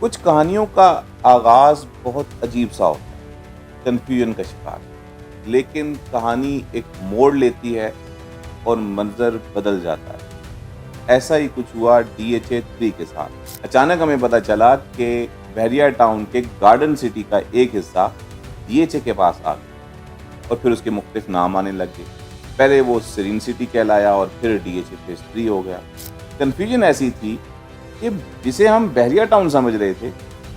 कुछ कहानियों का आगाज़ बहुत अजीब सा होता है, कन्फ्यूजन का शिकार, लेकिन कहानी एक मोड़ लेती है और मंज़र बदल जाता है। ऐसा ही कुछ हुआ डीएचए 3 के साथ। अचानक हमें पता चला कि बहरिया टाउन के गार्डन सिटी का एक हिस्सा डीएचए के पास आ गया और फिर उसके मुख्तलिफ नाम आने लग गए। पहले वो सीरीन सिटी कहलाया और फिर डीएचए फेज़ 3 हो गया। कन्फ्यूजन ऐसी थी कि जिसे हम बहरिया टाउन समझ रहे थे,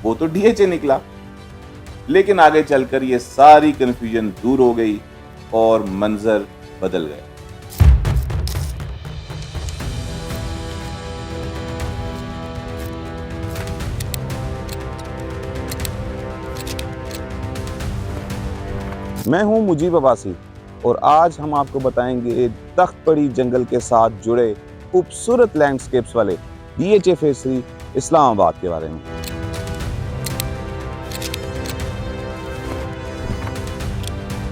वो तो डीएचए निकला। लेकिन आगे चलकर ये सारी कन्फ्यूजन दूर हो गई और मंज़र बदल गया। मैं हूं मुजीब अब्बासी और आज हम आपको बताएंगे तख्त पड़ी जंगल के साथ जुड़े खूबसूरत लैंडस्केप्स वाले डीएचए फेज़ 3 इस्लामाबाद के बारे में।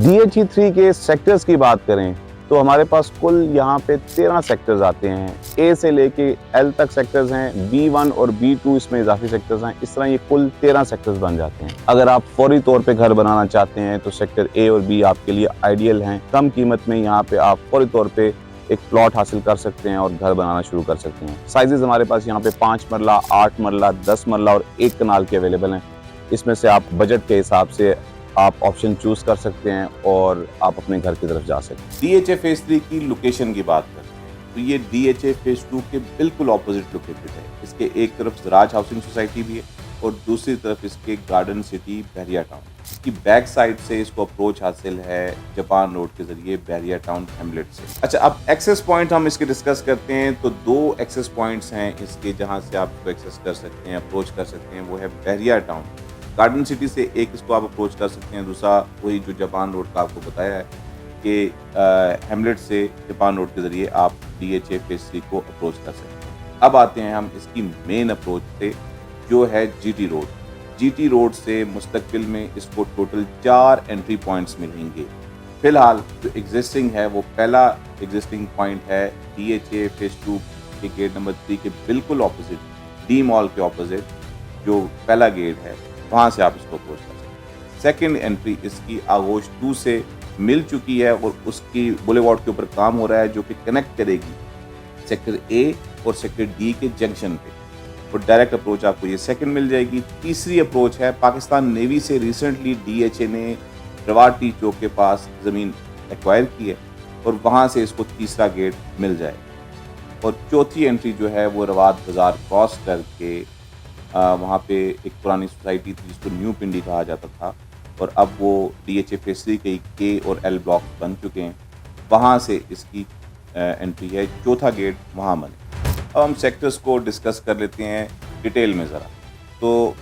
डीएचए 3 के सेक्टर्स की बात करें तो हमारे पास कुल यहाँ पे 13 सेक्टर्स आते हैं। ए से लेके एल तक सेक्टर्स हैं, B1 और B2 इसमें इजाफी सेक्टर्स हैं। इस तरह ये कुल 13 सेक्टर्स बन जाते हैं। अगर आप फौरी तौर पे घर बनाना चाहते हैं तो सेक्टर ए और बी आपके लिए आइडियल हैं। कम कीमत में यहाँ पे आप फौरी तौर पे एक प्लॉट हासिल कर सकते हैं और घर बनाना शुरू कर सकते हैं। साइजेस हमारे पास यहाँ पे 5 मरला, 8 मरला, 10 मरला और 1 कनाल के अवेलेबल हैं। इसमें से आप बजट के हिसाब से आप ऑप्शन चूज कर सकते हैं और आप अपने घर की तरफ जा सकते हैं। डीएचए फेज़ 3 की लोकेशन की बात करते हैं तो ये डीएचए फेज़ 2 के बिल्कुल ऑपोजिट लोकेटेड है। इसके एक तरफ सराज हाउसिंग सोसाइटी भी है और दूसरी तरफ इसके गार्डन सिटी बहरिया टाउन। इसकी बैक साइड से इसको अप्रोच हासिल है जापान रोड के जरिए बहरिया टाउन हैमलेट से। अच्छा, अब एक्सेस पॉइंट हम इसके डिस्कस करते हैं तो 2 एक्सेस पॉइंट्स हैं इसके जहां से आप इसको एक्सेस कर सकते हैं, अप्रोच कर सकते हैं। वो है बहरिया टाउन, गार्डन सिटी से एक इसको आप अप्रोच कर सकते हैं, दूसरा वही जो जापान रोड का आपको बताया है कि हैमलेट से जापान रोड के ज़रिए आप डीएचए फेज़ 3 को अप्रोच कर सकते हैं। अब आते हैं हम इसकी मेन अप्रोच से, जो है जीटी रोड। जीटी रोड से मुस्तकबिल में इसको टोटल 4 एंट्री पॉइंट्स मिलेंगे। फिलहाल जो एग्जिस्टिंग है वो पहला एग्जिस्टिंग पॉइंट है डीएचए फेज़ 2 के गेट नंबर 3 के बिल्कुल ऑपोजिट, डी मॉल के ऑपोजिट जो पहला गेट है, वहाँ से आप इसको अप्रोच कर सकते हैं। सेकेंड एंट्री इसकी आगोश 2 से मिल चुकी है और उसकी बुलेवार्ड के ऊपर काम हो रहा है, जो कि कनेक्ट करेगी सेक्टर ए और सेक्टर डी के जंक्शन पे, और डायरेक्ट अप्रोच आपको ये सेकंड मिल जाएगी। तीसरी अप्रोच है पाकिस्तान नेवी से रिसेंटली डीएचए ने रवाटी चौक के पास ज़मीन एक्वायर की है और वहाँ से इसको तीसरा गेट मिल जाएगा। और चौथी एंट्री जो है वो रवात बाज़ार क्रॉस करके वहाँ पे एक पुरानी सोसाइटी थी जिसको न्यू पिंडी कहा जाता था और अब वो डीएचए फेज़ 3 के के और एल ब्लॉक बन चुके हैं। वहाँ से इसकी एंट्री है, चौथा गेट वहाँ बने। अब हम सेक्टर्स को डिस्कस कर लेते हैं डिटेल में ज़रा। तो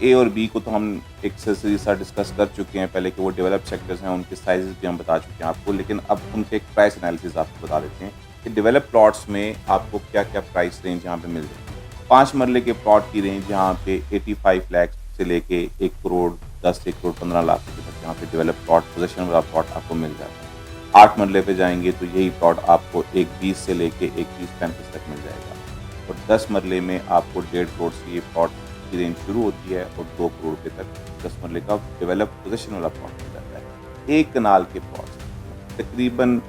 ए और बी को तो हम एक से सा डिस्कस कर चुके हैं पहले कि वो डेवलप सेक्टर्स हैं, उनके साइजेस भी हम बता चुके हैं आपको, लेकिन अब उनके एक प्राइस एनालिसिस आपको बता देते हैं कि डेवलप प्लॉट्स में आपको क्या क्या प्राइस रेंज यहाँ पे मिल जाएगी। 5 मरले के प्लॉट की रेंज यहाँ पे 85 लाख से लेके 1 करोड़ 10, 1 करोड़ 15 लाख रुपये तक यहाँ पे डेवलप प्लॉट, पोजेशन वाला प्लॉट आपको मिल जाता है। 8 मरले पे जाएंगे तो यही प्लॉट आपको 1,20 से लेके 1,30-1,35 तक मिल जाएगा और 10 मरले में आपको 1.5 करोड़ से ये प्लॉट की रेंज शुरू होती है और 2 करोड़ रुपये तक 10 मरले का डेवलप पोजेशन वाला प्लॉट मिल जाता है। 1 कनाल के प्लॉट तकरीबन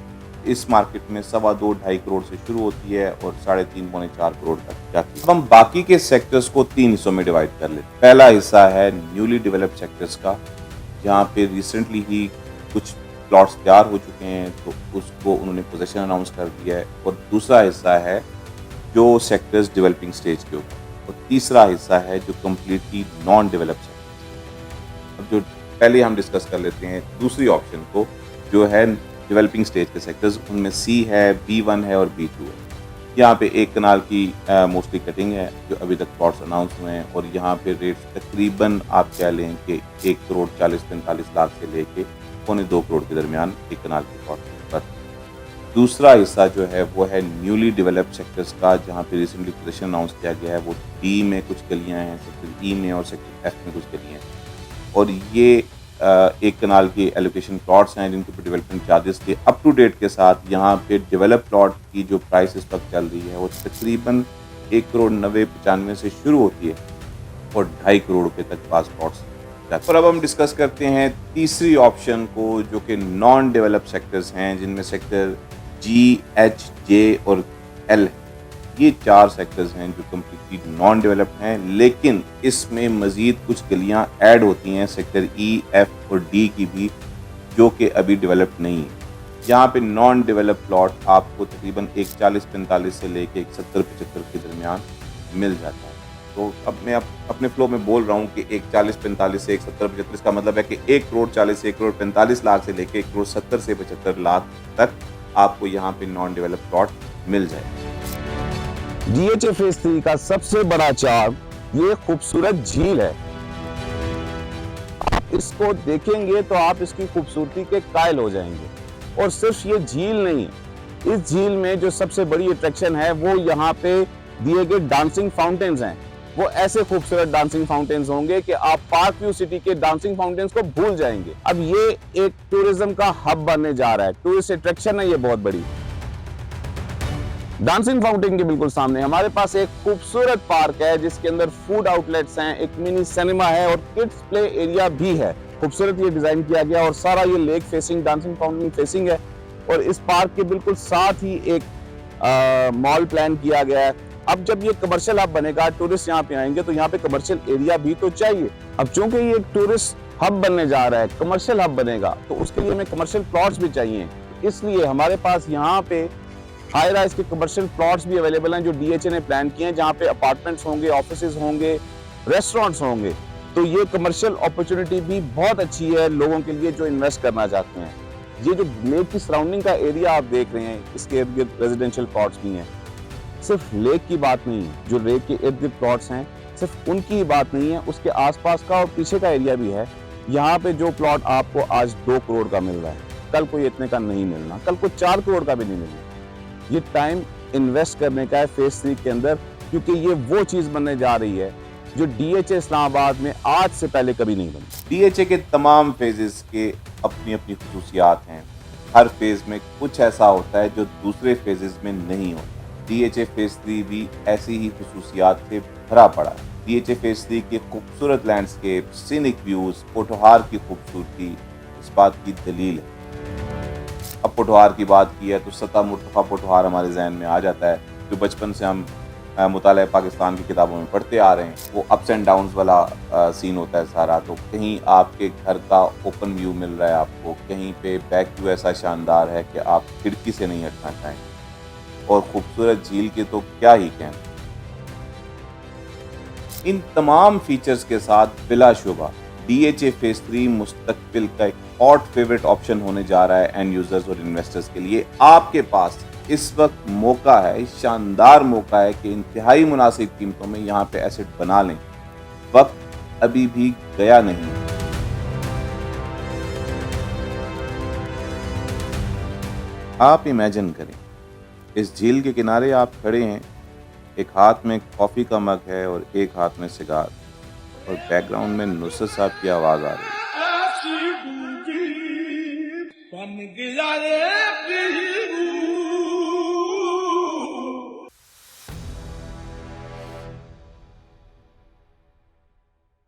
इस मार्केट में 2.25-2.5 करोड़ से शुरू होती है और 3.5-4 करोड़ तक जाती है। अब हम बाकी के सेक्टर्स को 3 हिस्सों में डिवाइड कर लेते हैं। पहला हिस्सा है न्यूली डेवलप्ड सेक्टर्स का, जहाँ पे रिसेंटली ही कुछ प्लॉट्स तैयार हो चुके हैं तो उसको उन्होंने पोजीशन अनाउंस कर दिया है। और दूसरा हिस्सा है जो सेक्टर्स डेवलपिंग स्टेज के ऊपर, और तीसरा हिस्सा है जो कम्प्लीटली नॉन डेवलप्ड सेक्टर्स। अब जो पहले हम डिस्कस कर लेते हैं दूसरी ऑप्शन को, जो है डेवलपिंग स्टेज के सेक्टर्स। उनमें सी है, B1 है और B2 है। यहाँ पे 1 कनाल की मोस्टली कटिंग है जो अभी तक प्लॉट्स अनाउंस हुए हैं और यहाँ पे रेट्स तकरीबन आप कह लें कि 1 करोड़ 40-45 लाख से लेके 2.25 करोड़ के दरमियान 1 कनाल के प्लॉट पर। दूसरा हिस्सा जो है वो है न्यूली डेवलप्ड सेक्टर्स का, जहाँ पे रिसेंटली पोजीशन अनाउंस किया गया है। वो डी में कुछ गलियाँ हैं, सेक्टर ई में और सेक्टर एफ में कुछ गलियाँ हैं, और ये 1 कनाल के एलोकेशन प्लॉट्स हैं जिनके ऊपर डेवलपमेंट चार्जेस के अप टू डेट के साथ यहाँ पे डेवलप प्लॉट की जो प्राइस इस वक्त चल रही है वो तकरीबन 1 करोड़ 90-95 से शुरू होती है और 2.5 करोड़ रुपए तक पास प्लॉट्स जाते हैं। और अब हम डिस्कस करते हैं तीसरी ऑप्शन को, जो कि नॉन डेवलप सेक्टर्स हैं, जिनमें सेक्टर G, H, J और L है। ये 4 सेक्टर्स हैं जो कम्प्लीटली नॉन डेवलप्ड हैं, लेकिन इसमें मज़ीद कुछ गलियां ऐड होती हैं सेक्टर E, F और D की भी, जो कि अभी डेवलप्ड नहीं है। यहाँ पे नॉन डेवलप प्लॉट आपको तकरीबन एक 40-45 से लेके एक 70-75 के दरमियान मिल जाता है। तो अब मैं अपने फ्लो में बोल रहा हूँ कि एक 40-45 से एक 70-75, इसका मतलब है कि 1 करोड़ 40 से 1 करोड़ 45 लाख से लेके 1 करोड़ 70 से 75 लाख तक आपको यहाँ पे नॉन डेवलप प्लॉट मिल जाएगा। DHA फेज 3 का सबसे बड़ा चार्म ये खूबसूरत झील है। आप इसको देखेंगे तो आप इसकी खूबसूरती के कायल हो जाएंगे। और सिर्फ ये झील नहीं है, इस झील में जो सबसे बड़ी अट्रैक्शन है वो यहाँ पे दिए गए डांसिंग फाउंटेन्स हैं। वो ऐसे खूबसूरत डांसिंग फाउंटेन्स होंगे कि आप पार्क व्यू सिटी के डांसिंग फाउंटेन्स को भूल जाएंगे। अब ये एक टूरिज्म का हब बनने जा रहा है, टूरिस्ट अट्रैक्शन है ये बहुत बड़ी। डांसिंग फाउंटेन के बिल्कुल सामने हमारे पास एक खूबसूरत पार्क है, जिसके अंदर फूड आउटलेट्स हैं, एक मिनी सिनेमा है और किड्स प्ले एरिया भी है। खूबसूरत ये डिजाइन किया गया और सारा ये lake facing, dancing fountain facing है। और इस पार्क के बिल्कुल साथ ही एक मॉल प्लान किया गया है। अब जब ये कमर्शियल हब बनेगा, टूरिस्ट यहाँ पे आएंगे तो यहाँ पे कमर्शियल एरिया भी तो चाहिए। अब चूंकि ये एक टूरिस्ट हब बनने जा रहा है, कमर्शियल हब बनेगा, तो उसके लिए हमें कमर्शियल प्लॉट्स भी चाहिए। इसलिए हमारे पास यहाँ पे हाई राइज के कमर्शियल प्लॉट्स भी अवेलेबल हैं जो DHA ने प्लान किए हैं, जहाँ पे अपार्टमेंट्स होंगे, ऑफिसेज होंगे, रेस्टोरेंट्स होंगे। तो ये कमर्शियल अपॉर्चुनिटी भी बहुत अच्छी है लोगों के लिए जो इन्वेस्ट करना चाहते हैं। ये जो लेक की सराउंडिंग का एरिया आप देख रहे हैं, इसके इर्द गिर्द रेजिडेंशियल प्लॉट्स भी हैं। सिर्फ लेक की बात नहीं है, जो लेक के इर्द गिर्द प्लॉट्स हैं सिर्फ उनकी ही बात नहीं है, उसके आसपास का और पीछे का एरिया भी है। यहाँ पे जो प्लॉट आपको आज 2 करोड़ का मिल रहा है, कल को इतने का नहीं मिलना, कल को 4 करोड़ का भी नहीं मिलना। ये टाइम इन्वेस्ट करने का है फेज 3 के अंदर, क्योंकि ये वो चीज बनने जा रही है जो DHA इस्लामाबाद में आज से पहले कभी नहीं बनी। DHA के तमाम फेजेस के अपनी अपनी खुसूसियात हैं। हर फेज में कुछ ऐसा होता है जो दूसरे फेजेस में नहीं होता। DHA फेज 3 भी ऐसी ही खुसूसियात से भरा पड़ा है। DHA फेज 3 के खूबसूरत लैंडस्केप, सीनिक व्यूज, पोठोहार की खूबसूरती इस बात की दलील है। अब पोठोहार की बात की है तो सता मुर्तफा पोठोहार हमारे जहन में आ जाता है, जो बचपन से हम मुताले पाकिस्तान की किताबों में पढ़ते आ रहे हैं। वो अप्स एंड डाउन्स वाला सीन होता है सारा। तो कहीं आपके घर का ओपन व्यू मिल रहा है आपको, कहीं पे बैक व्यू ऐसा शानदार है कि आप खिड़की से नहीं हटना चाहेंगे, और खूबसूरत झील के तो क्या ही कहना। इन तमाम फीचर्स के साथ बिलाशुबा DHA फेज 3 मुस्तकबिल का एक हॉट फेवरेट ऑप्शन होने जा रहा है एंड यूजर्स और इन्वेस्टर्स के लिए। आपके पास इस वक्त मौका है, शानदार मौका है कि इंतहाई मुनासिब कीमतों में यहाँ पे एसेट बना लें। वक्त अभी भी गया नहीं। आप इमेजिन करें, इस झील के किनारे आप खड़े हैं, एक हाथ में कॉफी का मग है और एक हाथ में सिगार, और बैकग्राउंड में नुसरत साहब की आवाज आ रही है।